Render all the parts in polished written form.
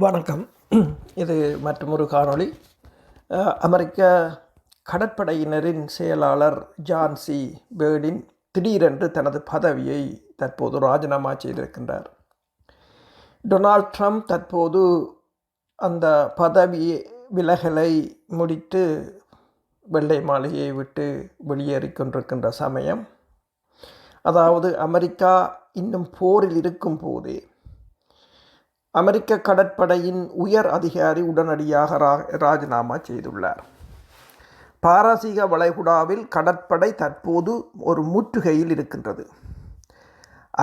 வணக்கம். இது மற்றொரு காணொளி. அமெரிக்க கடற்படையினரின் செயலாளர் ஜான் சி. பேர்டின் திடீரென்று தனது பதவியை தற்போது ராஜினாமா செய்திருக்கின்றார். டொனால்ட் ட்ரம்ப் தற்போது அந்த பதவி விலகலை முடித்து வெள்ளை மாளிகையை விட்டு வெளியேறிக் கொண்டிருக்கின்ற சமயம், அதாவது அமெரிக்கா இன்னும் போரில் இருக்கும் போதே அமெரிக்க கடற்படையின் உயர் அதிகாரி உடனடியாக ராஜினாமா செய்துள்ளார். பாரசீக வளைகுடாவில் கடற்படை தற்போது ஒரு முற்றுகையில் இருக்கின்றது.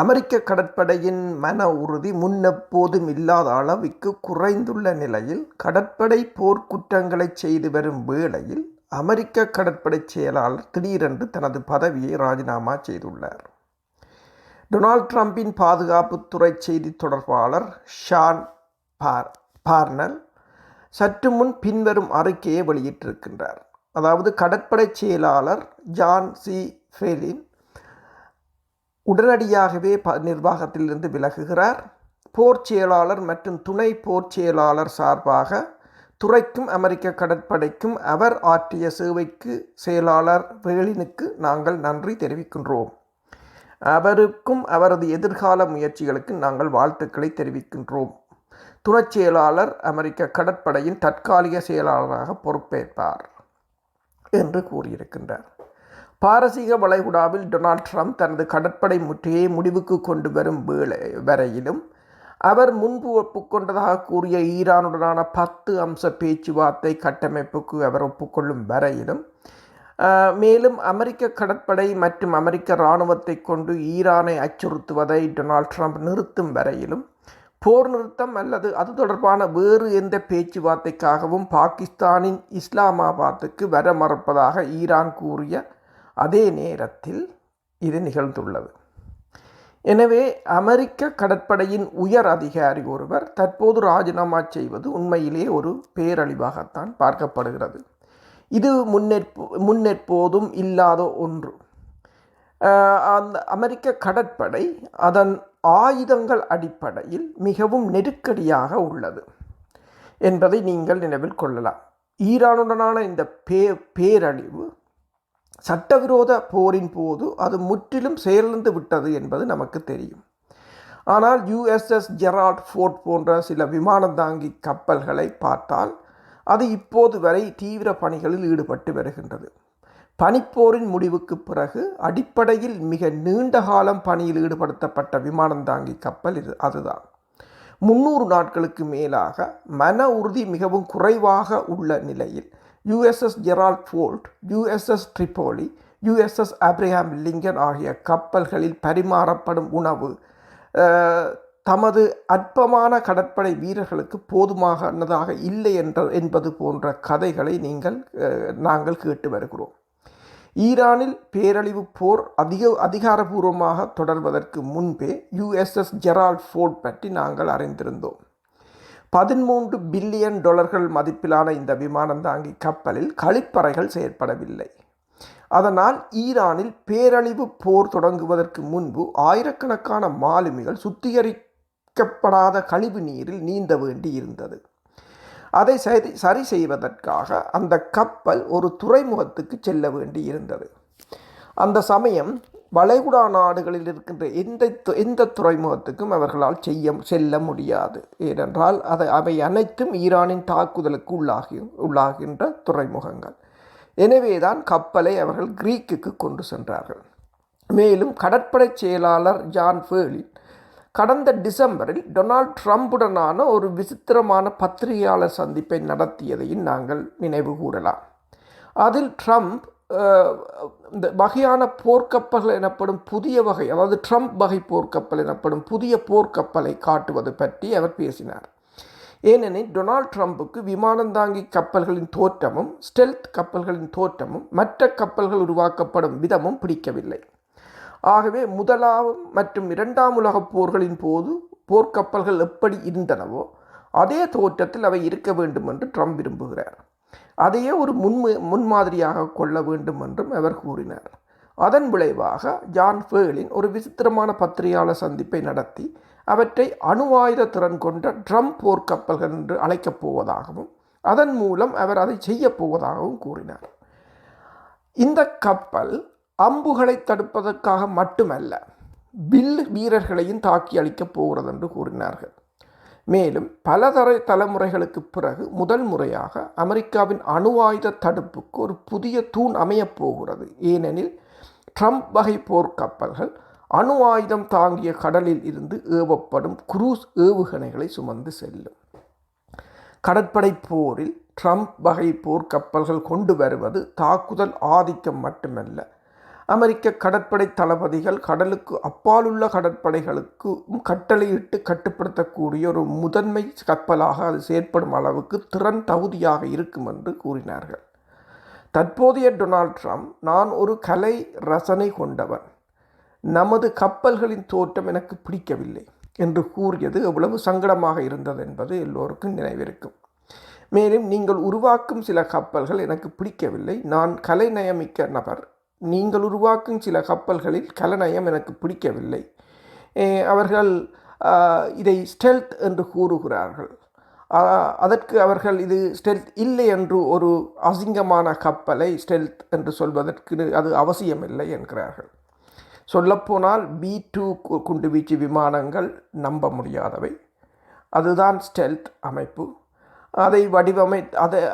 அமெரிக்க கடற்படையின் மன உறுதி முன்னெப்போதும் இல்லாத அளவிற்கு குறைந்துள்ள நிலையில் கடற்படை போர்க்குற்றங்களை செய்து வரும் வேளையில் அமெரிக்க கடற்படை செயலாளர் திடீரென்று தனது பதவியை ராஜினாமா செய்துள்ளார். டொனால்ட் ட்ரம்பின் பாதுகாப்புத்துறை செய்தி தொடர்பாளர் ஷான் பார்னல் சற்று முன் பின்வரும் அறிக்கையை வெளியிட்டிருக்கின்றார். அதாவது, கடற்படை செயலாளர் ஜான் சி. பேர்டின் உடனடியாகவே நிர்வாகத்திலிருந்து விலகுகிறார். போர் செயலாளர் மற்றும் துணை போர் செயலாளர் சார்பாக துறைக்கும் அமெரிக்க கடற்படைக்கும் அவர் ஆற்றிய சேவைக்கு செயலாளர் பேர்டினுக்கு நாங்கள் நன்றி தெரிவிக்கின்றோம். அவருக்கும் அவரது எதிர்கால முயற்சிகளுக்கு நாங்கள் வாழ்த்துக்களை தெரிவிக்கின்றோம். துணைச் செயலாளர் அமெரிக்க கடற்படையின் தற்காலிக செயலாளராக பொறுப்பேற்பார் என்று கூறியிருக்கின்றார். பாரசீக வளைகுடாவில் டொனால்ட் ட்ரம்ப் தனது கடற்படை முற்றுகையை முடிவுக்கு கொண்டு வரும் வரையிலும் அவர் முன்பு ஒப்புக்கொண்டதாக கூறிய ஈரானுடனான 10 அம்ச பேச்சுவார்த்தை கட்டமைப்புக்கு அவர் ஒப்புக்கொள்ளும் வரையிலும், மேலும் அமெரிக்க கடற்படை மற்றும் அமெரிக்க இராணுவத்தை கொண்டு ஈரானை அச்சுறுத்துவதை டொனால்ட் ட்ரம்ப் நிறுத்தும் வரையிலும், போர் நிறுத்தம் அல்லது அது தொடர்பான வேறு எந்த பேச்சுவார்த்தைக்காகவும் பாகிஸ்தானின் இஸ்லாமாபாத்துக்கு வர மறுப்பதாக ஈரான் கூறிய அதே நேரத்தில் இது நிகழ்ந்துள்ளது. எனவே அமெரிக்க கடற்படையின் உயர் அதிகாரி ஒருவர் தற்போது ராஜினாமா செய்வது உண்மையிலே ஒரு பேரழிவாகத்தான் பார்க்கப்படுகிறது. இது முன்னெப்போதும் இல்லாத ஒன்று. அந்த அமெரிக்க கடற்படை அதன் ஆயுதங்கள் அடிப்படையில் மிகவும் நெருக்கடியாக உள்ளது என்பதை நீங்கள் நினைவில் கொள்ளலாம். ஈரானுடனான இந்த பேரழிவு சட்டவிரோத போரின் போது அது முற்றிலும் செயலிழந்து விட்டது என்பது நமக்கு தெரியும். ஆனால் USS ஜெரால்ட் ஃபோர்ட் போன்ற சில விமானந்தாங்கி கப்பல்களை பார்த்தால் அது இப்போது வரை தீவிர பணிகளில் ஈடுபட்டு வருகின்றது. பனிப்போரின் முடிவுக்கு பிறகு அடிப்படையில் மிக நீண்ட காலம் பணியில் ஈடுபடுத்தப்பட்ட விமானந்தாங்கி கப்பல் அதுதான். 300 நாட்களுக்கு மேலாக மன உறுதி மிகவும் குறைவாக உள்ள நிலையில் USS Gerald Ford, USS Tripoli, USS Abraham Lincoln ஆகிய கப்பல்களில் பரிமாறப்படும் உணவு தமது அற்பமான கடற்படை வீரர்களுக்கு போதுமானதாக இல்லை என்பது போன்ற கதைகளை நாங்கள் கேட்டு வருகிறோம். ஈரானில் பேரழிவு போர் அதிகாரபூர்வமாக தொடர்வதற்கு முன்பே USS ஜெரால்ட் ஃபோர்ட் பற்றி நாங்கள் அறிந்திருந்தோம். $13 பில்லியன் மதிப்பிலான இந்த விமானந்தாங்கி கப்பலில் கழிப்பறைகள் செயற்படவில்லை. அதனால் ஈரானில் பேரழிவு போர் தொடங்குவதற்கு முன்பு ஆயிரக்கணக்கான மாலுமிகள் சுத்திகரிக்கப்படாத கழிவு நீரில் நீந்த வேண்டி இருந்தது. அதை சரி செய்வதற்காக அந்த கப்பல் ஒரு துறைமுகத்துக்கு செல்ல வேண்டி இருந்தது. அந்த சமயம் வளைகுடா நாடுகளில் இருக்கின்ற எந்த துறைமுகத்துக்கும் அவர்களால் செல்ல முடியாது. ஏனென்றால் அவை அனைத்தும் ஈரானின் தாக்குதலுக்கு உள்ளாகின்ற துறைமுகங்கள். எனவேதான் கப்பலை அவர்கள் கிரீக்குக்கு கொண்டு சென்றார்கள். மேலும் கடற்படை செயலாளர் ஜான் பேர்டின் கடந்த டிசம்பரில் டொனால்ட் ட்ரம்புடனான ஒரு விசித்திரமான பத்திரிகையாளர் சந்திப்பை நடத்தியதையும் நாங்கள் நினைவு கூறலாம். அதில் ட்ரம்ப் இந்த வகையான போர்க்கப்பல்கள் எனப்படும் புதிய வகை, அதாவது ட்ரம்ப் வகை போர்க்கப்பல் எனப்படும் புதிய போர்க்கப்பலை காட்டுவது பற்றி அவர் பேசினார். ஏனெனில் டொனால்ட் ட்ரம்புக்கு விமானந்தாங்கி கப்பல்களின் தோற்றமும் ஸ்டெல்த் கப்பல்களின் தோற்றமும் மற்ற கப்பல்கள் உருவாக்கப்படும் விதமும் பிடிக்கவில்லை. ஆகவே முதலாம் மற்றும் 2ஆம் உலகப் போர்களின் போது போர்க்கப்பல்கள் எப்படி இருந்தனவோ அதே தோற்றத்தில் அவை இருக்க வேண்டும் என்று ட்ரம்ப் விரும்புகிறார். அதையே ஒரு முன்மாதிரியாக கொள்ள வேண்டும் என்றும் அவர் கூறினார். அதன் விளைவாக ஜான் ஃபேலின் ஒரு விசித்திரமான பத்திரிகையாளர் சந்திப்பை நடத்தி அவற்றை அணு ஆயுத திறன் கொண்ட ட்ரம் போர்க்கப்பல்கள் என்று அழைக்கப் போவதாகவும் அதன் மூலம் அவர் அதை செய்ய போவதாகவும் கூறினார். இந்த கப்பல் அம்புகளை தடுப்பதற்காக மட்டுமல்ல, வில் வீரர்களையும் தாக்கி அளிக்கப் போகிறது என்று கூறினார்கள். மேலும் பல தலைமுறைகளுக்கு பிறகு முதல் முறையாக அமெரிக்காவின் அணு ஆயுத தடுப்புக்கு ஒரு புதிய தூண் அமையப் போகிறது. ஏனெனில் ட்ரம்ப் வகை போர்க்கப்பல்கள் அணு ஆயுதம் தாங்கிய கடலில் இருந்து ஏவப்படும் குரூஸ் ஏவுகணைகளை சுமந்து செல்லும். கடற்படை போரில் ட்ரம்ப் வகை போர்க்கப்பல்கள் கொண்டு வருவது தாக்குதல் ஆதிக்கம் மட்டுமல்ல, அமெரிக்க கடற்படை தளபதிகள் கடலுக்கு அப்பாலுள்ள கடற்படைகளுக்கு கட்டளையிட்டு கட்டுப்படுத்தக்கூடிய ஒரு முதன்மை கப்பலாக அது செயற்படும் அளவுக்கு திறன் தகுதியாக இருக்கும் என்று கூறினார்கள். தற்போதைய டொனால்ட் ட்ரம்ப், நான் ஒரு கலை ரசனை கொண்டவன், நமது கப்பல்களின் தோற்றம் எனக்கு பிடிக்கவில்லை என்று கூறியது எவ்வளவு சங்கடமாக இருந்தது என்பது எல்லோருக்கும் நினைவிருக்கும். மேலும், நீங்கள் உருவாக்கும் சில கப்பல்கள் எனக்கு பிடிக்கவில்லை, நான் கலைநயமிக்க நபர், நீங்கள் உருவாக்கும் சில கப்பல்களில் கலைநயம் எனக்கு பிடிக்கவில்லை. அவர்கள் இதை ஸ்டெல்த் என்று கூறுகிறார்கள். அதற்கு அவர்கள் இது ஸ்டெல்த் இல்லை என்று ஒரு அசிங்கமான கப்பலை ஸ்டெல்த் என்று சொல்வதற்கு அது அவசியமில்லை என்கிறார்கள். சொல்லப்போனால் B-2 குண்டுவீச்சு விமானங்கள் நம்ப முடியாதவை. அதுதான் ஸ்டெல்த் அமைப்பு.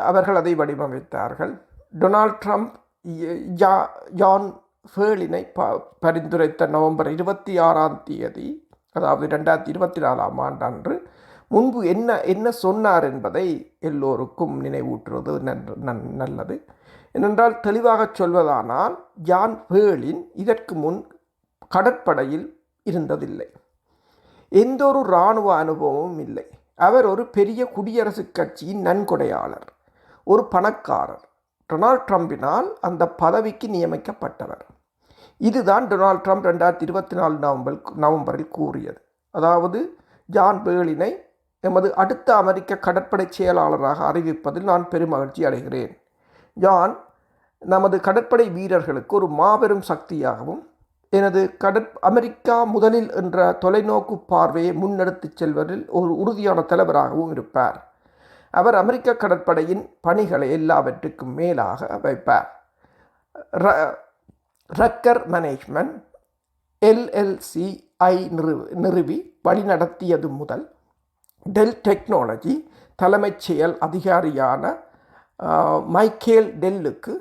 அவர்கள் அதை வடிவமைத்தார்கள். டொனால்ட் ட்ரம்ப் ஜான் ஃபேலினை பரிந்துரைத்த நவம்பர் 26 அதாவது 2024 அன்று முன்பு என்ன சொன்னார் என்பதை எல்லோருக்கும் நினைவூற்றுவது நல்லது. ஏனென்றால் தெளிவாக சொல்வதானால் ஜான் ஃபேலின் இதற்கு முன் கடற்படையில் இருந்ததில்லை, எந்த ஒரு இராணுவ அனுபவமும் இல்லை. அவர் ஒரு பெரிய குடியரசுக் கட்சியின் நன்கொடையாளர், ஒரு பணக்காரர். டொனால்ட் ட்ரம்பினால் அந்த பதவிக்கு நியமிக்கப்பட்டவர். இதுதான் டொனால்ட் ட்ரம்ப் 2024 நவம்பரில் கூறியது. அதாவது, ஜான் ஃபேலினை எமது அடுத்த அமெரிக்க கடற்படை செயலாளராக அறிவிப்பதில் நான் பெருமகிழ்ச்சி அடைகிறேன். ஜான் நமது கடற்படை வீரர்களுக்கு ஒரு மாபெரும் சக்தியாகவும் அமெரிக்கா முதலில் என்ற தொலைநோக்கு பார்வையை முன்னெடுத்துச் செல்வதில் ஒரு உறுதியான தலைவராகவும் இருப்பார். அவர் அமெரிக்க கடற்படையின் பணிகளை எல்லாவற்றுக்கும் மேலாக வைப்பார். ரக்கர் மேனேஜ்மெண்ட் LLC-ஐ நிறுவி வழிநடத்தியது முதல் டெல் டெக்னாலஜி தலைமைச் செயல் அதிகாரியான மைக்கேல் டெல்லுக்கு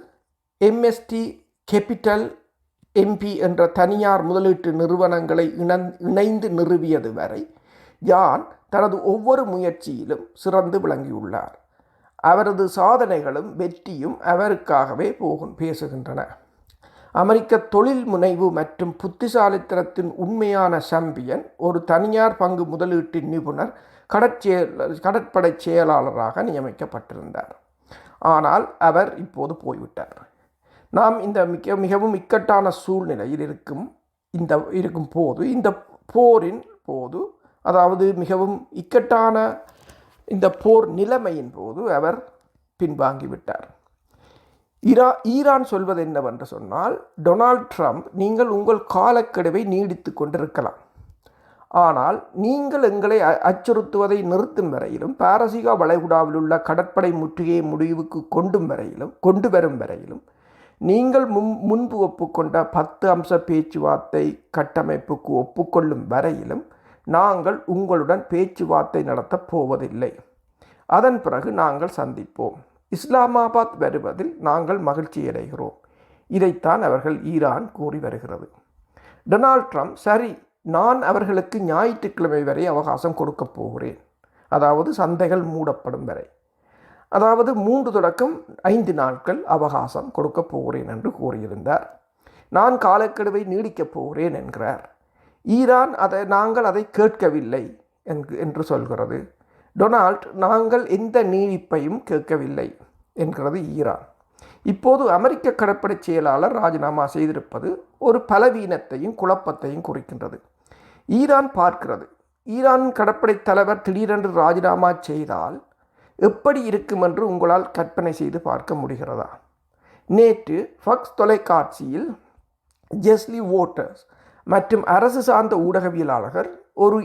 MST கேபிட்டல் MP என்ற தனியார் முதலீட்டு நிறுவனங்களை இணைந்து நிறுவியது வரை ஜான் தனது ஒவ்வொரு முயற்சியிலும் சிறந்து விளங்கியுள்ளார். அவரது சாதனைகளும் வெற்றியும் அவருக்காகவே பேசுகின்றன. அமெரிக்க தொழில் முனைவு மற்றும் புத்திசாலித்தனத்தின் உண்மையான சாம்பியன் ஒரு தனியார் பங்கு முதலீட்டின் நிபுணர் கடற்படை செயலாளராக நியமிக்கப்பட்டிருந்தார். ஆனால் அவர் இப்போது போய்விட்டார். நாம் இந்த மிகவும் இக்கட்டான சூழ்நிலையில் இருக்கும் போது, இந்த போரின் போது, அதாவது மிகவும் இக்கட்டான இந்த போர் நிலைமையின் போது அவர் பின்வாங்கிவிட்டார். ஈரான் சொல்வது என்னவென்று சொன்னால், டொனால்ட் ட்ரம்ப், நீங்கள் உங்கள் காலக்கெடுவை நீடித்து கொண்டிருக்கலாம், ஆனால் நீங்கள் எங்களை அச்சுறுத்துவதை நிறுத்தும் வரையிலும், பாரசீக வளைகுடாவில் உள்ள கடற்படை முற்றுகையை முடிவுக்கு கொண்டு வரும் வரையிலும், நீங்கள் முன்பு ஒப்புக்கொண்ட 10 அம்ச பேச்சுவார்த்தை கட்டமைப்புக்கு ஒப்புக்கொள்ளும் வரையிலும் நாங்கள் உங்களுடன் பேச்சுவார்த்தை நடத்தப் போவதில்லை. அதன் பிறகு நாங்கள் சந்திப்போம். இஸ்லாமாபாத் வருவதில் நாங்கள் மகிழ்ச்சியடைகிறோம். இதைத்தான் அவர்கள் ஈரான் கூறி வருகிறது. டொனால்ட் ட்ரம்ப், சரி, நான் அவர்களுக்கு ஞாயிற்றுக்கிழமை வரை அவகாசம் கொடுக்கப் போகிறேன், அதாவது சந்தைகள் மூடப்படும் வரை, அதாவது 3 தொடக்கம் 5 நாட்கள் அவகாசம் கொடுக்கப் போகிறேன் என்று கூறியிருந்தார். நான் காலக்கெடுவை நீடிக்கப் போகிறேன் என்கிறார். ஈரான் நாங்கள் அதை கேட்கவில்லை என்று சொல்கிறது. டொனால்ட், நாங்கள் எந்த நீடிப்பையும் கேட்கவில்லை என்கிறது ஈரான். இப்போது அமெரிக்க கடற்படை செயலாளர் ராஜினாமா செய்திருப்பது ஒரு பலவீனத்தையும் குழப்பத்தையும் குறிக்கின்றது. ஈரான் பார்க்கிறது, ஈரான் கடற்படை தலைவர் திடீரென்று ராஜினாமா செய்தால் எப்படி இருக்கும் என்று உங்களால் கற்பனை செய்து பார்க்க முடிகிறதா? நேற்று ஃபாக்ஸ் தொலைக்காட்சியில் ஜெஸ்லி வோட்டர்ஸ் மற்றும் அரசு சார்ந்த ஊடகவியலாளர்கள் ஒரு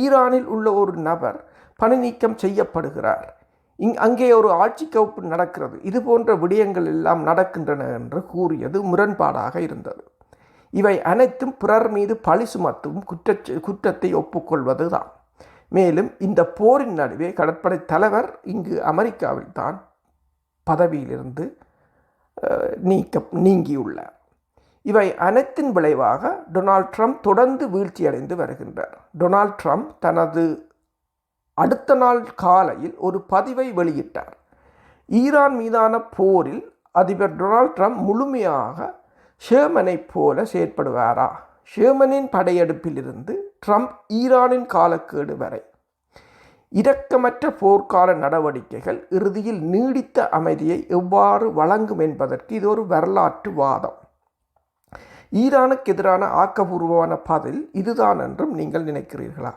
ஈரானில் உள்ள ஒரு நபர் பணி நீக்கம் செய்யப்படுகிறார், அங்கே ஒரு ஆட்சி கவுப்பு நடக்கிறது, இது போன்ற விடயங்கள் எல்லாம் நடக்கின்றன என்று கூறியது முரண்பாடாக இருந்தது. இவை அனைத்தும் பிறர் மீது பழி சுமத்தும் குற்றத்தை ஒப்புக்கொள்வது தான். மேலும் இந்த போரின் நடுவே கடற்படை தலைவர் இங்கு அமெரிக்காவில் தான் பதவியிலிருந்து நீங்கியுள்ளார். இவை அனைத்தின் விளைவாக டொனால்ட் ட்ரம்ப் தொடர்ந்து வீழ்ச்சியடைந்து வருகின்றார். டொனால்ட் ட்ரம்ப் தனது அடுத்த நாள் காலையில் ஒரு பதிவை வெளியிட்டார். ஈரான் மீதான போரில் அதிபர் டொனால்ட் ட்ரம்ப் முழுமையாக ஷேர்மனை போல செயற்படுவாரா? ஷேர்மனின் படையெடுப்பிலிருந்து ட்ரம்ப் ஈரானின் காலக்கேடு வரை இரக்கமற்ற போர்க்கால நடவடிக்கைகள் இறுதியில் நீடித்த அமைதியை எவ்வாறு வழங்கும் என்பதற்கு இது ஒரு வரலாற்று வாதம். ஈரானுக்கு எதிரான ஆக்கபூர்வமான பதில் இதுதான் என்றும் நீங்கள் நினைக்கிறீர்களா?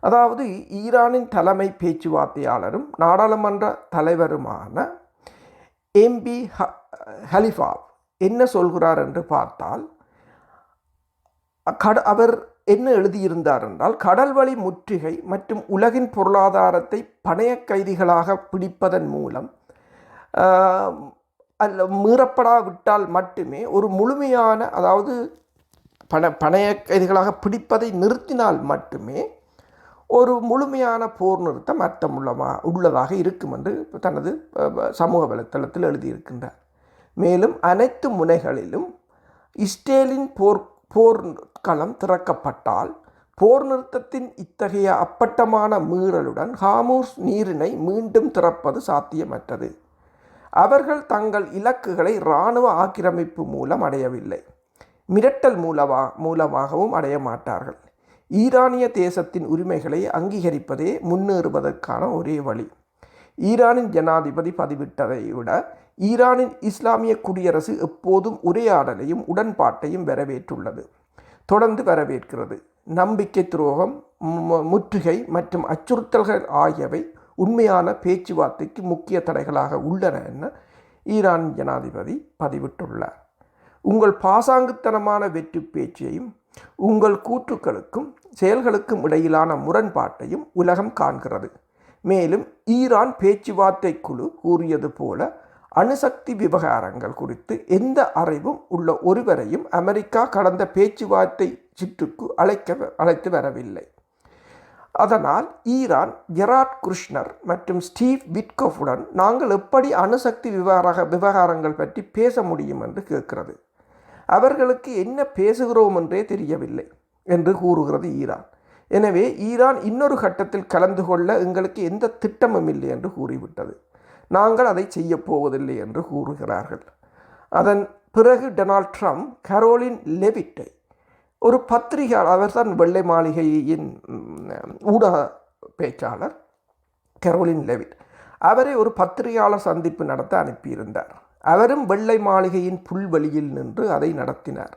அதாவது ஈரானின் தலைமை பேச்சுவார்த்தையாளரும் நாடாளுமன்ற தலைவருமான எம்பி ஹலிஃபா என்ன சொல்கிறார் என்று பார்த்தால், அவர் என்ன எழுதியிருந்தார் என்றால், கடல் வழி முற்றுகை மற்றும் உலகின் பொருளாதாரத்தை பணைய கைதிகளாக பிடிப்பதன் மூலம் மீறப்படாவிட்டால் மட்டுமே ஒரு முழுமையான, அதாவது பணைய கைதிகளாக பிடிப்பதை நிறுத்தினால் மட்டுமே ஒரு முழுமையான போர் நிறுத்தம் உள்ளதாக இருக்கும் என்று தனது சமூக வலைத்தளத்தில் எழுதியிருக்கின்றார். மேலும் அனைத்து முனைகளிலும் இஸ்ரேலின் போர்க்களம் திறக்கப்பட்டால் போர் நிறுத்தத்தின் இத்தகைய அப்பட்டமான மீறலுடன் ஹார்முஸ் நீரிணை மீண்டும் திறப்பது சாத்தியமற்றது. அவர்கள் தங்கள் இலக்குகளை இராணுவ ஆக்கிரமிப்பு மூலம் அடையவில்லை, மிரட்டல் மூலமாகவும் அடைய மாட்டார்கள். ஈரானிய தேசத்தின் உரிமைகளை அங்கீகரிப்பதே முன்னேறுவதற்கான ஒரே வழி. ஈரானின் ஜனாதிபதி பதிவிட்டதை விட ஈரானின் இஸ்லாமிய குடியரசு எப்போதும் உரையாடலையும் உடன்பாட்டையும் தொடர்ந்து வரவேற்கிறது. நம்பிக்கை துரோகம், முற்றுகை மற்றும் அச்சுறுத்தல்கள் ஆகியவை உண்மையான பேச்சுவார்த்தைக்கு முக்கிய தடைகளாக உள்ளன என ஈரான் ஜனாதிபதி பதிவிட்டுள்ளார். உங்கள் பாசாங்குத்தனமான வெற்றி பேச்சையும் உங்கள் கூற்றுக்களுக்கும் செயல்களுக்கும் இடையிலான முரண்பாட்டையும் உலகம் காண்கிறது. மேலும் ஈரான் பேச்சுவார்த்தை குழு கூறியது போல அணுசக்தி விவகாரங்கள் குறித்து எந்த அறிவும் உள்ள ஒருவரையும் அமெரிக்கா கடந்த பேச்சுவார்த்தை சுற்றுக்கு அழைத்து வரவில்லை. அதனால் ஈரான் ஜெராட் குஷ்னர் மற்றும் ஸ்டீவ் விட்கோஃபுடன் நாங்கள் எப்படி அணுசக்தி விவகாரங்கள் பற்றி பேச முடியும் என்று கேட்கிறது. அவர்களுக்கு என்ன பேசுகிறோம் என்றே தெரியவில்லை என்று கூறுகிறது ஈரான். எனவே ஈரான் இன்னொரு கட்டத்தில் கலந்து கொள்ள எங்களுக்கு எந்த திட்டமும் இல்லை என்று கூறிவிட்டது. நாங்கள் அதை செய்யப்போவதில்லை என்று கூறுகிறார்கள். அதன் பிறகு டொனால்ட் ட்ரம்ப் கரோலின் லெவிட்டை, ஒரு பத்திரிகையாளர், அவர்தான் வெள்ளை மாளிகையின் ஊடக பேச்சாளர் கரோலின் லெவிட், அவரை ஒரு பத்திரிகையாளர் சந்திப்பு நடத்த அனுப்பியிருந்தார். அவரும் வெள்ளை மாளிகையின் புல்வெளியில் நின்று அதை நடத்தினார்.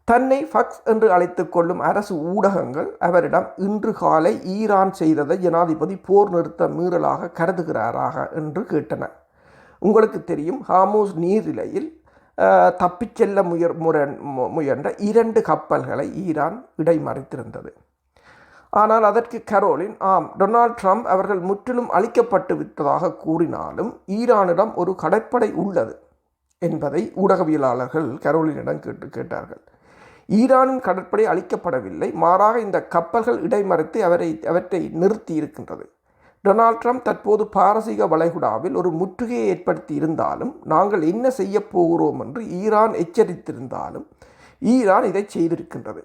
தன்னை ஃபக்ஸ் என்று அழைத்து கொள்ளும் அரசு ஊடகங்கள் அவரிடம் இன்று காலை ஈரான் செய்ததை ஜனாதிபதி போர் நிறுத்த மீறலாக கருதுகிறாராக என்று கேட்டன. உங்களுக்கு தெரியும், ஹார்முஸ் நீரிலையில் தப்பிச் செல்ல முயன்ற 2 கப்பல்களை ஈரான் இடைமறித்திருந்தது. ஆனால் அதற்கு கரோலின், ஆம், டொனால்ட் ட்ரம்ப் அவர்கள் முற்றிலும் அழிக்கப்பட்டு விட்டதாக கூறினாலும் ஈரானிடம் ஒரு கடற்படை உள்ளது என்பதை ஊடகவியலாளர்கள் கரோலினிடம் கேட்டார்கள். ஈரானின் கடற்படை அழிக்கப்படவில்லை, மாறாக இந்த கப்பல்கள் இடைமறித்து அவற்றை நிறுத்தி இருக்கின்றது. டொனால்ட் ட்ரம்ப் தற்போது பாரசீக வளைகுடாவில் ஒரு முற்றுகையை ஏற்படுத்தி இருந்தாலும், நாங்கள் என்ன செய்ய போகிறோம் என்று ஈரான் எச்சரித்திருந்தாலும் ஈரான் இதை செய்திருக்கின்றது.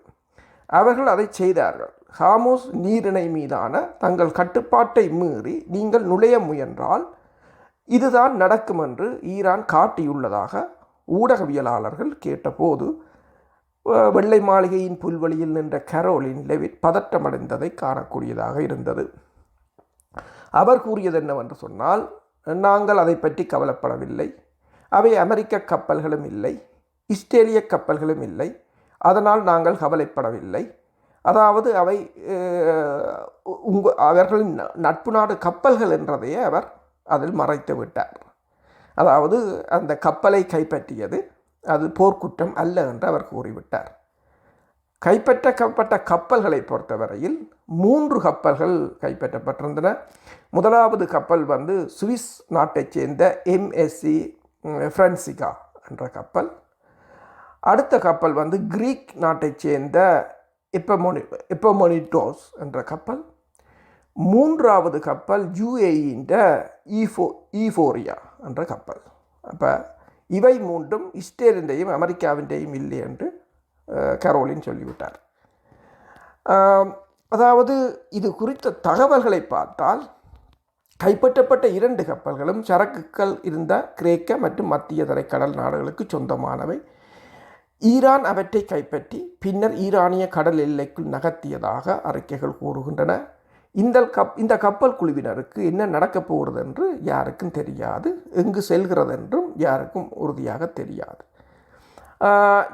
அவர்கள் அதை செய்தார்கள். ஹார்முஸ் நீரிணை மீதான தங்கள் கட்டுப்பாட்டை மீறி நீங்கள் நுழைய முயன்றால் இதுதான் நடக்கும் என்று ஈரான் காட்டியுள்ளதாக ஊடகவியலாளர்கள் கேட்டபோது வெள்ளை மாளிகையின் புல்வெளியில் நின்ற கரோலின் லெவிட் பதற்றமடைந்ததை காணக்கூடியதாக இருந்தது. அவர் கூறியது என்னவென்று சொன்னால், நாங்கள் அதை பற்றி கவலைப்படவில்லை, அவை அமெரிக்க கப்பல்களும் இல்லை, இஸ்ரேலிய கப்பல்களும் இல்லை, அதனால் நாங்கள் கவலைப்படவில்லை. அதாவது அவை அவர்களின் நட்பு நாடு கப்பல்கள் என்றதையே அவர் அதில் மறைத்து விட்டார். அதாவது அந்த கப்பலை கைப்பற்றியது அது போர்க்குற்றம் அல்ல என்று அவர் கூறிவிட்டார். கைப்பற்றப்பட்ட கப்பல்களை பொறுத்தவரையில் 3 கப்பல்கள் கைப்பற்றப்பட்டிருந்தன. முதலாவது கப்பல் சுவிஸ் நாட்டைச் சேர்ந்த MSC ஃப்ரான்சிகா என்ற கப்பல். அடுத்த கப்பல் கிரீக் நாட்டைச் சேர்ந்த எப்பமோனிட்டோஸ் என்ற கப்பல். 3வது கப்பல் UAE ஈஃபோரியா என்ற கப்பல். அப்போ இவை 3ம் இஸ்ரேலிൻ്റെയും அமெரிக்காவிൻ്റെയും இல்லை என்று கரோலின் சொல்லிவிட்டார். அதாவது இது குறித்த தகவல்களை பார்த்தால் கைப்பற்றப்பட்ட 2 கப்பல்களும் சரக்குகள் இருந்த கிரேக்க மற்றும் மத்திய தரைக்கடல் நாடுகளுக்கு சொந்தமானவை. ஈரான் அவற்றை கைப்பற்றி பின்னர் ஈரானிய கடல் எல்லைக்குள் நகர்த்தியதாக அறிக்கைகள் கூறுகின்றன. இந்த கப்பல் குழுவினருக்கு என்ன நடக்கப் போகிறது என்று யாருக்கும் தெரியாது. எங்கு செல்கிறது என்றும் யாருக்கும் உறுதியாக தெரியாது.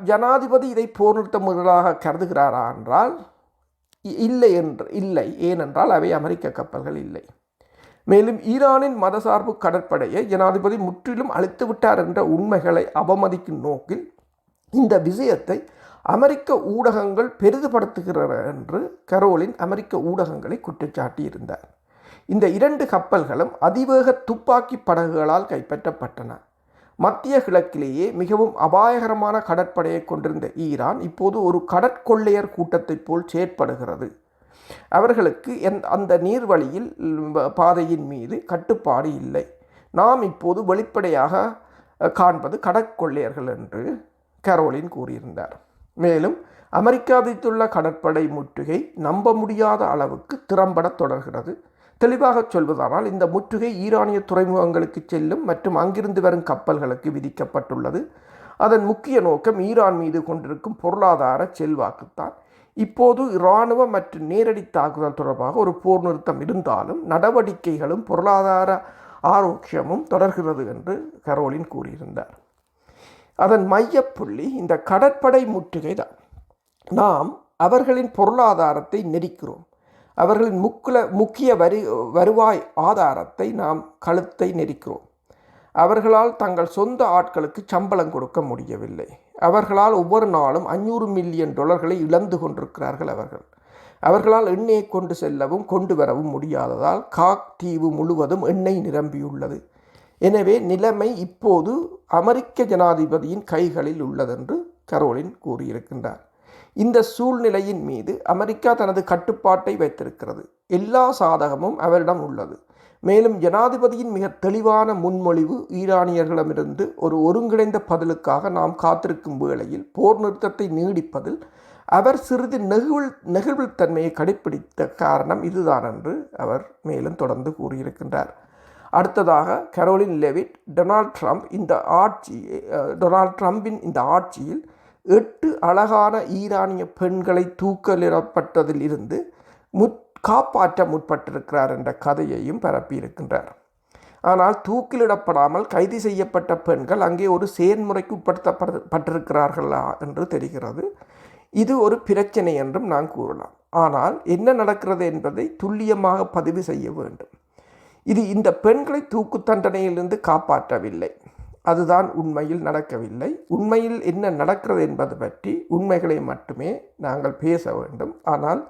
ஜனாதிபதி இதை போர் நிறுத்த முதலாக கருதுகிறாரா என்றால் இல்லை. ஏனென்றால் அவை அமெரிக்க கப்பல்கள் இல்லை. மேலும் ஈரானின் மதசார்பு கடற்படையை ஜனாதிபதி முற்றிலும் அழித்து விட்டார் என்ற உண்மைகளை அவமதிக்கும் நோக்கில் இந்த விஷயத்தை அமெரிக்க ஊடகங்கள் பெரிதுபடுத்துகின்றன என்று கரோலின் அமெரிக்க ஊடகங்களை குற்றச்சாட்டியிருந்தார். இந்த 2 கப்பல்களும் அதிவேக துப்பாக்கி படகுகளால் கைப்பற்றப்பட்டன. மத்திய கிழக்கிலேயே மிகவும் அபாயகரமான கடற்படையை கொண்டிருந்த ஈரான் இப்போது ஒரு கடற்கொள்ளையர் கூட்டத்தைப் போல் செயற்படுகிறது. அவர்களுக்கு அந்த நீர்வழியில் பாதையின் மீது கட்டுப்பாடு இல்லை. நாம் இப்போது வெளிப்படையாக காண்பது கடற்கொள்ளையர்கள் என்று கரோலின் கூறியிருந்தார். மேலும் அமெரிக்கா விதித்துள்ள கடற்படை முற்றுகை நம்ப முடியாத அளவுக்கு திறம்பட தொடர்கிறது. தெளிவாக சொல்வதானால் இந்த முற்றுகை ஈரானிய துறைமுகங்களுக்கு செல்லும் மற்றும் அங்கிருந்து வரும் கப்பல்களுக்கு விதிக்கப்பட்டுள்ளது. அதன் முக்கிய நோக்கம் ஈரான் மீது கொண்டிருக்கும் பொருளாதார செல்வாக்குத்தான். இப்போது இராணுவ மற்றும் நேரடி தாக்குதல் தொடர்பாக ஒரு போர் நிறுத்தம் இருந்தாலும் நடவடிக்கைகளும் பொருளாதார ஆரோக்கியமும் தொடர்கிறது என்று கரோலின் கூறியிருந்தார். அதன் மையப்புள்ளி இந்த கடற்படை முற்றுகை தான். நாம் அவர்களின் பொருளாதாரத்தை நெரிக்கிறோம். அவர்களின் முக்கிய வருவாய் ஆதாரத்தை நாம் கழுத்தை நெரிக்கிறோம். அவர்களால் தங்கள் சொந்த ஆட்களுக்கு சம்பளம் கொடுக்க முடியவில்லை. அவர்களால் ஒவ்வொரு நாளும் $500 மில்லியன் இழந்து கொண்டிருக்கிறார்கள். அவர்களால் எண்ணெயை கொண்டு செல்லவும் கொண்டு வரவும் முடியாததால் காக் தீவு முழுவதும் எண்ணெய் நிரம்பியுள்ளது. எனவே நிலைமை இப்போது அமெரிக்க ஜனாதிபதியின் கைகளில் உள்ளதென்று கரோலின் கூறியிருக்கின்றார். இந்த சூழ்நிலையின் மீது அமெரிக்கா தனது கட்டுப்பாட்டை வைத்திருக்கிறது. எல்லா சாதகமும் அவரிடம் உள்ளது. மேலும் ஜனாதிபதியின் மிக தெளிவான முன்மொழிவு ஈரானியர்களிடமிருந்து ஒரு ஒருங்கிணைந்த பதிலுக்காக நாம் காத்திருக்கும் வேளையில் போர் நிறுத்தத்தை நீடிப்பதில் அவர் சிறிது நெகிழ்வுத்தன்மையை கடைப்பிடித்த காரணம் இதுதான் என்று அவர் மேலும் தொடர்ந்து கூறியிருக்கின்றார். அடுத்ததாக கரோலின் லெவிட் டொனால்ட் ட்ரம்பின் இந்த ஆட்சியில் 8 அழகான ஈரானிய பெண்களை தூக்கிலிடப்பட்டதில் இருந்து காப்பாற்ற முற்பட்டிருக்கிறார் என்ற கதையையும் பரப்பியிருக்கின்றார். ஆனால் தூக்கிலிடப்படாமல் கைது செய்யப்பட்ட பெண்கள் அங்கே ஒரு செயல்முறைக்கு உட்படுத்தப்பட்டிருக்கிறார்களா என்று தெரிகிறது. இது ஒரு பிரச்சனை என்றும் நான் கூறலாம். ஆனால் என்ன நடக்கிறது என்பதை துல்லியமாக பதிவு செய்ய வேண்டும். இது இந்த பெண்களை தூக்கு தண்டனையிலிருந்து காப்பாற்றவில்லை. அதுதான் உண்மையில் நடக்கவில்லை. உண்மையில் என்ன நடக்கிறது என்பது பற்றி உண்மைகளை மட்டுமே நாங்கள் பேச வேண்டும். ஆனால்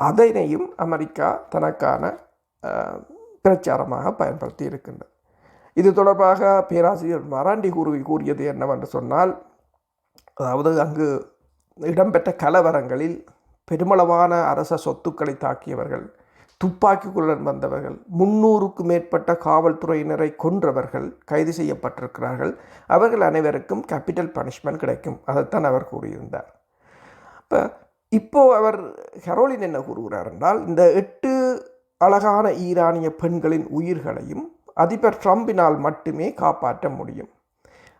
அதனையும் அமெரிக்கா தனக்கான பிரச்சாரமாக பயன்படுத்தி இருக்கின்றது. இது தொடர்பாக பேராசிரியர் மராண்டி கூறியது என்னவென்று சொன்னால், அதாவது அங்கு இடம்பெற்ற கலவரங்களில் பெருமளவான அரச சொத்துக்களை தாக்கியவர்கள், துப்பாக்கிகளுடன் வந்தவர்கள், 300க்கும் மேற்பட்ட காவல்துறையினரை கொன்றவர்கள் கைது செய்யப்பட்டிருக்கிறார்கள். அவர்கள் அனைவருக்கும் கேபிட்டல் பனிஷ்மெண்ட் கிடைக்கும். அதைத்தான் அவர் கூறியிருந்தார். இப்போது அவர் கரோலின் என்ன கூறுகிறார் என்றால், இந்த 8 அழகான ஈரானிய பெண்களின் உயிர்களையும் அதிபர் ட்ரம்பினால் மட்டுமே காப்பாற்ற முடியும்.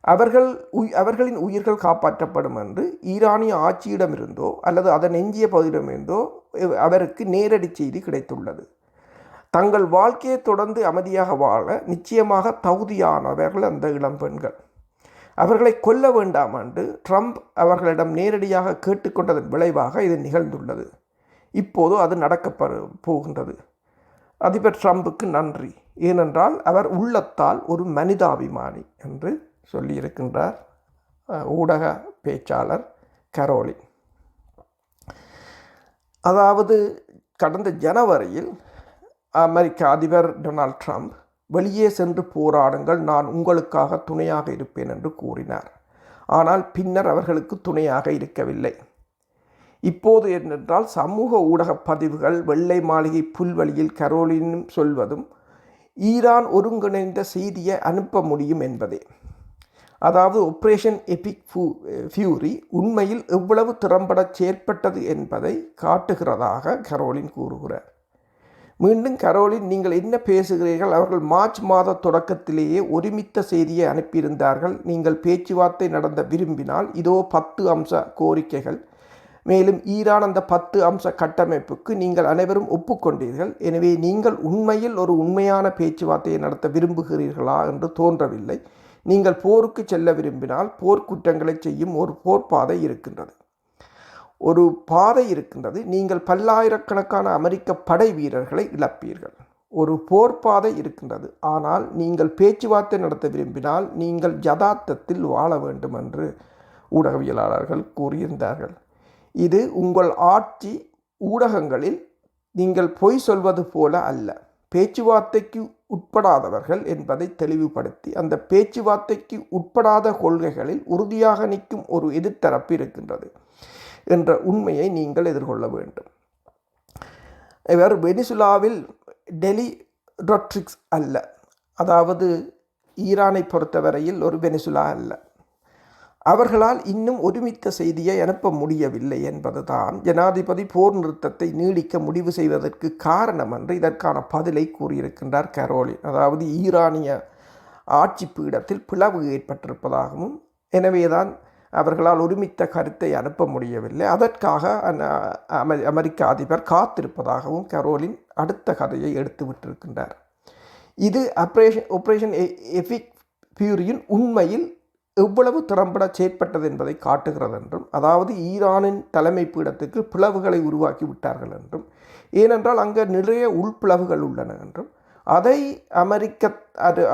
அவர்களின் உயிர்கள் காப்பாற்றப்படும் என்று ஈரானிய ஆட்சியிடமிருந்தோ அல்லது அதன் எஞ்சிய பகுதியிடமிருந்தோ அவருக்கு நேரடி செய்தி கிடைத்துள்ளது. தங்கள் வாழ்க்கையை தொடர்ந்து அமைதியாக வாழ நிச்சயமாக தகுதியானவர்கள் அந்த இளம்பெண்கள். அவர்களை கொல்ல வேண்டாம் என்று ட்ரம்ப் அவர்களிடம் நேரடியாக கேட்டுக்கொண்டதன் விளைவாக இது நிகழ்ந்துள்ளது. இப்போது அது போகின்றது. அதிபர் ட்ரம்புக்கு நன்றி, ஏனென்றால் அவர் உள்ளத்தால் ஒரு மனிதாபிமானி என்று சொல்லியிருக்கின்றார் ஊடக பேச்சாளர் கரோலின். அதாவது கடந்த ஜனவரியில் அமெரிக்க அதிபர் டொனால்ட் ட்ரம்ப் வெளியே சென்று போராடுங்கள், நான் உங்களுக்காக துணையாக இருப்பேன் என்று கூறினார். ஆனால் பின்னர் அவர்களுக்கு துணையாக இருக்கவில்லை. இப்போது என்னென்றால் சமூக ஊடக பதிவுகள் வெள்ளை மாளிகை புல்வெளியில் கரோலினும் சொல்வதும் ஈரான் ஒருங்கிணைந்த செய்தியை அனுப்ப முடியும் என்பதே. அதாவது ஆபரேஷன் எபிக் ஃபியூரி உண்மையில் எவ்வளவு திறம்பட செயற்பட்டது என்பதை காட்டுகிறதாக கரோலின் கூறுகிறார். மீண்டும் கரோலின், நீங்கள் என்ன பேசுகிறீர்கள்? அவர்கள் மார்ச் மாத தொடக்கத்திலேயே ஒருமித்த செய்தியை அனுப்பியிருந்தார்கள். நீங்கள் பேச்சுவார்த்தை நடந்த விரும்பினால் இதோ 10 அம்ச கோரிக்கைகள். மேலும் ஈரான் அந்த 10 அம்ச கட்டமைப்புக்கு நீங்கள் அனைவரும் ஒப்புக்கொண்டீர்கள். எனவே நீங்கள் உண்மையில் ஒரு உண்மையான பேச்சுவார்த்தையை நடத்த விரும்புகிறீர்களா என்று தோன்றவில்லை. நீங்கள் போருக்கு செல்ல விரும்பினால் போர்க்குற்றங்களை செய்யும் ஒரு போர்ப்பாதை இருக்கின்றது. நீங்கள் பல்லாயிரக்கணக்கான அமெரிக்க படை வீரர்களை இழப்பீர்கள். ஒரு போர்ப்பாதை இருக்கின்றது. ஆனால் நீங்கள் பேச்சுவார்த்தை நடத்த விரும்பினால் நீங்கள் யதார்த்தத்தில் வாழ வேண்டும் என்று ஊடகவியலாளர்கள் கூறியிருந்தார்கள். இது உங்கள் ஆட்சி ஊடகங்களில் நீங்கள் பொய் சொல்வது போல அல்ல. பேச்சுவார்த்தைக்கு உட்படாதவர்கள் என்பதை தெளிவுபடுத்தி அந்த பேச்சுவார்த்தைக்கு உட்படாத கொள்கைகளில் உறுதியாக நிற்கும் ஒரு எதிர்த்தரப்பு இருக்கின்றது என்ற உண்மையை நீங்கள் எதிர்கொள்ள வேண்டும். இவர் வெனிசுலாவில் டெலி ரொட்ரிக்ஸ் அல்ல. அதாவது ஈரானை பொறுத்தவரையில் ஒரு வெனிசுலா அல்ல. அவர்களால் இன்னும் ஒருமித்த செய்தியை அனுப்ப முடியவில்லை என்பதுதான் ஜனாதிபதி போர் நிறுத்தத்தை நீடிக்க முடிவு செய்வதற்கு காரணம் என்று இதற்கான பதிலை கூறியிருக்கின்றார் கரோலின். அதாவது ஈரானிய ஆட்சி பீடத்தில் பிளவு ஏற்பட்டிருப்பதாகவும் எனவேதான் அவர்களால் ஒருமித்த கருத்தை அனுப்ப முடியவில்லை, அதற்காக அமெரிக்க அதிபர் காத்திருப்பதாகவும் கரோலின் அடுத்த கதையை எடுத்து விட்டிருக்கின்றார். இது ஆபரேஷன் எபிக் ஃபியூரியின் உண்மையில் எவ்வளவு திறம்பட செயற்பட்டது என்பதை காட்டுகிறது என்றும், அதாவது ஈரானின் தலைமை பீடத்துக்கு பிளவுகளை உருவாக்கி விட்டார்கள் என்றும், ஏனென்றால் அங்கே நிறைய உள்பிளவுகள் உள்ளன என்றும், அதை அமெரிக்க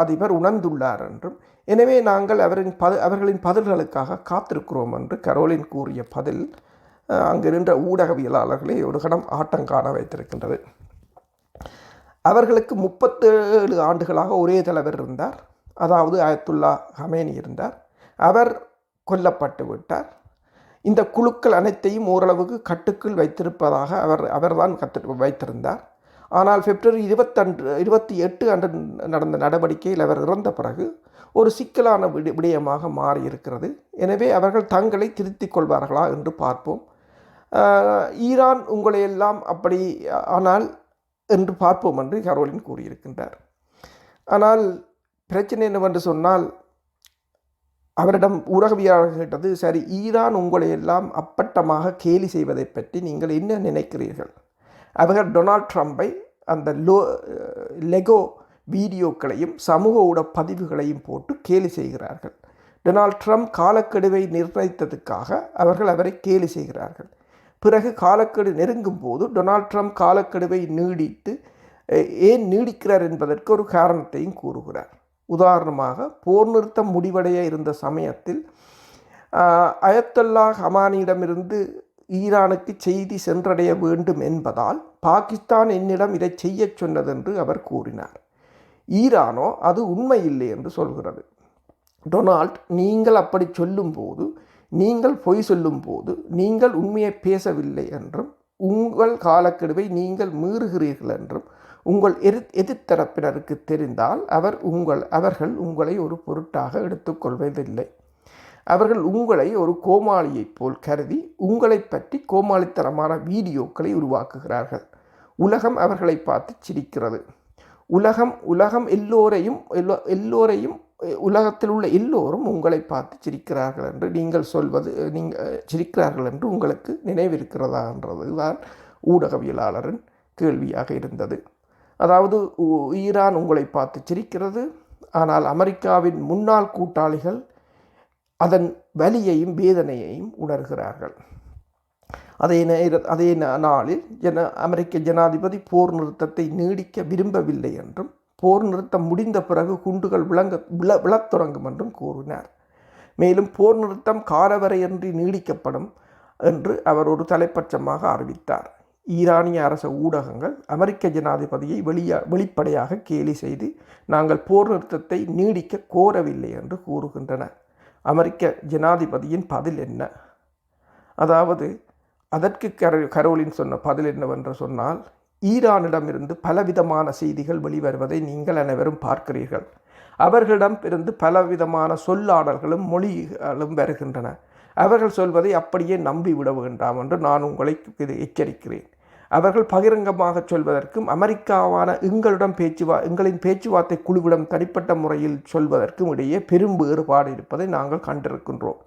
அதிபர் உணர்ந்துள்ளார் என்றும், எனவே நாங்கள் அவர்களின் பதில்களுக்காக காத்திருக்கிறோம் என்று கரோலின் கூறிய பதில் அங்கு நின்ற ஊடகவியலாளர்களை ஒரு கணம் ஆட்டங்காண வைத்திருக்கின்றது. அவர்களுக்கு 37 ஆண்டுகளாக ஒரே தலைவர் இருந்தார். அதாவது அயத்துல்லா ஹமேனி இருந்தார். அவர் கொல்லப்பட்டு விட்டார். இந்த குழுக்கள் அனைத்தையும் ஓரளவுக்கு கட்டுக்குள் வைத்திருப்பதாக அவர்தான் வைத்திருந்தார். ஆனால் பிப்ரவரி 28 அன்று நடந்த நடவடிக்கையில் அவர் இறந்த பிறகு ஒரு சிக்கலான விடயமாக மாறியிருக்கிறது. எனவே அவர்கள் தங்களை திருத்திக் கொள்வார்களா என்று பார்ப்போம். ஈரான் உங்களையெல்லாம் அப்படி ஆனால் என்று பார்ப்போம் என்று கரோலின் கூறியிருக்கின்றார். ஆனால் பிரச்சனை என்னவென்று சொன்னால், அவரிடம் ஊடகவியலாளர்கள் கேட்டது, சரி, ஈரான் உங்களையெல்லாம் அப்பட்டமாக கேலி செய்வதை பற்றி நீங்கள் என்ன நினைக்கிறீர்கள்? அவர்கள் டொனால்ட் ட்ரம்பை அந்த லெகோ வீடியோக்களையும் சமூக ஊடக பதிவுகளையும் போட்டு கேலி செய்கிறார்கள். டொனால்ட் ட்ரம்ப் காலக்கெடுவை நிர்ணயித்ததுக்காக அவர்கள் அவரை கேலி செய்கிறார்கள். பிறகு காலக்கெடு நெருங்கும் போது டொனால்ட் ட்ரம்ப் காலக்கெடுவை ஏன் நீடிக்கிறார் என்பதற்கு ஒரு காரணத்தையும் கூறுகிறார். உதாரணமாக, போர் நிறுத்தம் முடிவடைய இருந்த சமயத்தில் அயத்துல்லா ஹமானியிடமிருந்து ஈரானுக்கு செய்தி சென்றடைய வேண்டும் என்பதால் பாகிஸ்தான் என்னிடம் இதை செய்ய சொன்னதென்று அவர் கூறினார். ஈரானோ அது உண்மையில்லை என்று சொல்கிறது. டொனால்ட், நீங்கள் அப்படி சொல்லும்போது, நீங்கள் பொய் சொல்லும்போது நீங்கள் உண்மையை பேசவில்லை என்றும், உங்கள் காலக்கெடுவை நீங்கள் மீறுகிறீர்கள் என்றும் உங்கள் எதிர்த்தரப்பினருக்கு தெரிந்தால் அவர்கள் உங்களை ஒரு பொருட்டாக எடுத்துக்கொள்வதில்லை. அவர்கள் உங்களை ஒரு கோமாளியைப் போல் கருதி உங்களை பற்றி கோமாளித்தனமான வீடியோக்களை உருவாக்குகிறார்கள். உலகம் அவர்களை பார்த்து சிரிக்கிறது. உலகம் எல்லோரையும் உலகத்தில் உள்ள எல்லோரும் உங்களை பார்த்து சிரிக்கிறார்கள் என்று நீங்கள் சிரிக்கிறார்கள் என்று உங்களுக்கு நினைவிருக்கிறதா என்றது தான் ஊடகவியலாளரின் கேள்வியாக இருந்தது. அதாவது ஈரான் உங்களை பார்த்து சிரிக்கிறது, ஆனால் அமெரிக்காவின் முன்னாள் கூட்டாளிகள் அதன் வலியையும் வேதனையையும் உணர்கிறார்கள். அதே நாளில் அமெரிக்க ஜனாதிபதி போர் நிறுத்தத்தை நீடிக்க விரும்பவில்லை என்றும், போர் நிறுத்தம் முடிந்த பிறகு குண்டுகள் விழத் தொடங்கும் என்றும் கூறினார். மேலும் போர் நிறுத்தம் காலவரையின்றி நீடிக்கப்படும் என்று அவர் ஒரு தலைப்பட்சமாக அறிவித்தார். ஈரானிய அரச ஊடகங்கள் அமெரிக்க ஜனாதிபதியை வெளிப்படையாக கேலி செய்து நாங்கள் போர் நிறுத்தத்தை நீடிக்க கோரவில்லை என்று கூறுகின்றன. அமெரிக்க ஜனாதிபதியின் பதில் என்ன? அதாவது அதற்கு கரோலின் சொன்ன பதில் என்னவென்று சொன்னால், ஈரானிடமிருந்து பலவிதமான செய்திகள் வெளிவருவதை நீங்கள் அனைவரும் பார்க்கிறீர்கள். அவர்களிடம் இருந்து பலவிதமான சொல்லாடல்களும் மொழிகளும் வருகின்றன. அவர்கள் சொல்வதை அப்படியே நம்பிவிட வேண்டாம் என்று நான் உங்களை எச்சரிக்கிறேன். அவர்கள் பகிரங்கமாக சொல்வதற்கும் அமெரிக்காவான எங்களின் பேச்சுவார்த்தை குழுவிடம் தனிப்பட்ட முறையில் சொல்வதற்கும் இடையே பெரும் வேறுபாடு இருப்பதை நாங்கள் கண்டிருக்கின்றோம்.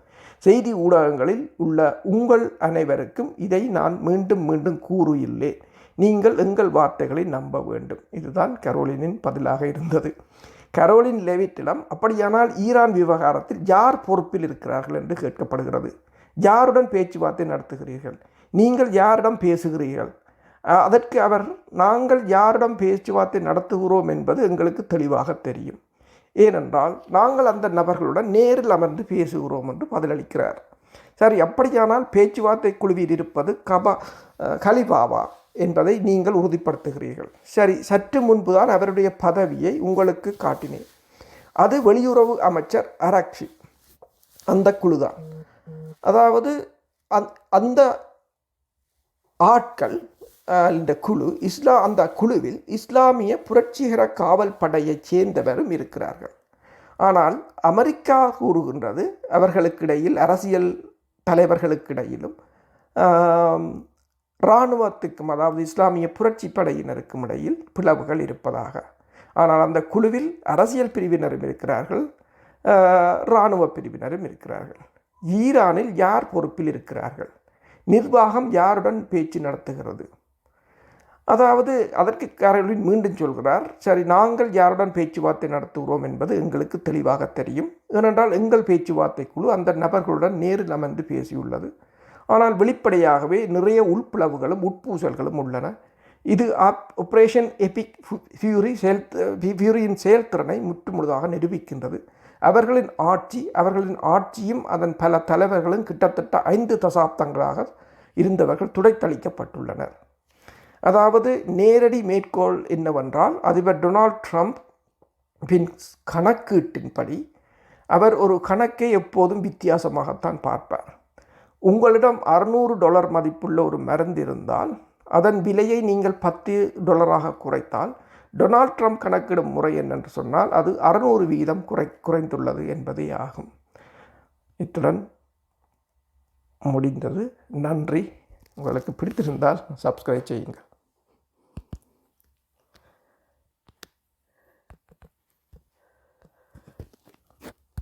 செய்தி ஊடகங்களில் உள்ள உங்கள் அனைவருக்கும் இதை நான் மீண்டும் மீண்டும் கூறியுள்ளேன். நீங்கள் எங்கள் வார்த்தைகளை நம்ப வேண்டும். இதுதான் கரோலினின் பதிலாக இருந்தது. கரோலின் லெவிட்டிடம் அப்படியானால் ஈரான் விவகாரத்தில் யார் பொறுப்பில் இருக்கிறார்கள் என்று கேட்கப்படுகிறது. யாருடன் பேச்சுவார்த்தை நடத்துகிறீர்கள்? நீங்கள் யாரிடம் பேசுகிறீர்கள்? அதற்கு அவர், நாங்கள் யாரிடம் பேச்சுவார்த்தை நடத்துகிறோம் என்பது எங்களுக்கு தெளிவாக தெரியும். ஏனென்றால் நாங்கள் அந்த நபர்களுடன் நேரில் அமர்ந்து பேசுகிறோம் என்று பதிலளிக்கிறார். சரி, அப்படியானால் பேச்சுவார்த்தை குழுவில் இருப்பது கலிபாவா என்பதை நீங்கள் உறுதிப்படுத்துகிறீர்கள். சரி, சற்று முன்புதான் அவருடைய பதவியை உங்களுக்கு காட்டினேன். அது வெளியுறவு அமைச்சர் அரக்ஷி, அந்த குழுதான். அதாவது அந்த ஆட்கள், இந்த குழு அந்த குழுவில் இஸ்லாமிய புரட்சிகர காவல் படையைச் சேர்ந்தவரும் இருக்கிறார்கள். ஆனால் அமெரிக்கா கூறுகின்றது அவர்களுக்கிடையில், அரசியல் தலைவர்களுக்கிடையிலும் இராணுவத்துக்கும், அதாவது இஸ்லாமிய புரட்சி படையினருக்கும் இடையில் பிளவுகள் இருப்பதாக. ஆனால் அந்த குழுவில் அரசியல் பிரிவினரும் இருக்கிறார்கள், இராணுவ பிரிவினரும் இருக்கிறார்கள். ஈரானில் யார் பொறுப்பில் இருக்கிறார்கள்? நிர்வாகம் யாருடன் பேச்சு நடத்துகிறது? அதாவது அதற்கு கரோலின் மீண்டும் சொல்கிறார், சரி, நாங்கள் யாருடன் பேச்சுவார்த்தை நடத்துகிறோம் என்பது எங்களுக்கு தெளிவாக தெரியும். ஏனென்றால் எங்கள் பேச்சுவார்த்தை குழு அந்த நபர்களுடன் நேரில் அமர்ந்து பேசியுள்ளது. ஆனால் வெளிப்படையாகவே நிறைய உள்பிளவுகளும் உட்பூசல்களும் உள்ளன. இது ஆப்ரேஷன் எபிக் ஃபியூரியின் செயல்திறனை முற்றுமுழுதாக நிரூபிக்கின்றது. அவர்களின் ஆட்சியும் அதன் பல தலைவர்களும் கிட்டத்தட்ட 5 தசாப்தங்களாக இருந்தவர்கள் துடைத்தளிக்கப்பட்டுள்ளனர். அதாவது நேரடி மேற்கோள் என்னவென்றால், அதிபர் டொனால்ட் ட்ரம்பின் கணக்கீட்டின்படி அவர் ஒரு கணக்கை எப்போதும் வித்தியாசமாகத்தான் பார்ப்பார். உங்களிடம் $600 மதிப்புள்ள ஒரு மருந்து இருந்தால் அதன் விலையை நீங்கள் $10 குறைத்தால் டொனால்ட் ட்ரம்ப் கணக்கிடும் முறை என்னென்று சொன்னால் அது 600% குறைந்துள்ளது என்பதே ஆகும். இத்துடன் முடிந்தது. நன்றி. உங்களுக்கு பிடித்திருந்தால் சப்ஸ்கிரைப் செய்யுங்கள்.